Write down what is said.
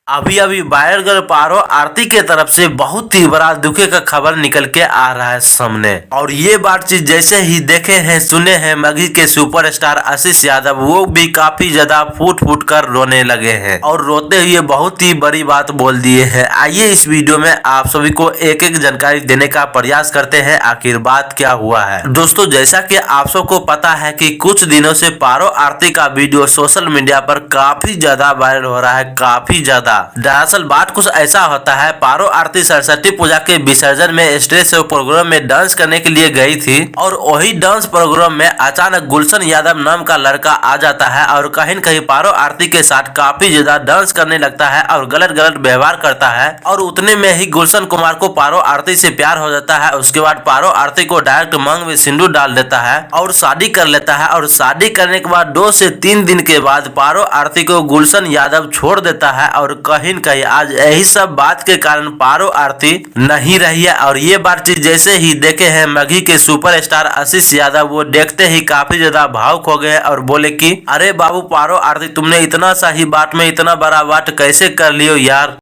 अभी अभी viral girl पारो आरती के तरफ से बहुत ही बड़ा दुखे का खबर निकल के आ रहा है सामने। और ये बातचीत जैसे ही देखे हैं सुने हैं मगही के सुपरस्टार आशीष यादव, वो भी काफी ज्यादा फूट फूट कर रोने लगे हैं और रोते हुए बहुत ही बड़ी बात बोल दिए हैं। आइए इस वीडियो में आप सभी को एक एक जानकारी देने का प्रयास करते हैं आखिर बात क्या हुआ है। दोस्तों, जैसा कि आप सबको पता है कि कुछ दिनों से पारो आरती का वीडियो सोशल मीडिया पर काफी ज्यादा वायरल हो रहा है, काफी ज्यादा। दरअसल बात कुछ ऐसा होता है, पारो आरती सरस्वती पूजा के विसर्जन में स्टेज शो प्रोग्राम में डांस करने के लिए गई थी और वही डांस प्रोग्राम में अचानक गुलशन यादव नाम का लड़का आ जाता है और कहीं न कहीं पारो आरती के साथ काफी ज्यादा डांस करने लगता है और गलत गलत व्यवहार करता है। और उतने में ही गुलशन कुमार को पारो आरती से प्यार हो जाता है। उसके बाद पारो आरती को डायरेक्ट मांग में सिंदूर डाल देता है और शादी कर लेता है। और शादी करने के बाद 2 से 3 दिन के बाद पारो आरती को गुलशन यादव छोड़ देता है और कहीं न कहीं आज यही सब बात के कारण पारो आरती नहीं रही है। और ये बातचीत जैसे ही देखे हैं मगही के सुपरस्टार आशीष यादव, वो देखते ही काफी ज्यादा भावुक हो गए और बोले कि अरे बाबू पारो आरती, तुमने इतना सा ही बात में इतना बड़ा बात कैसे कर लियो यार।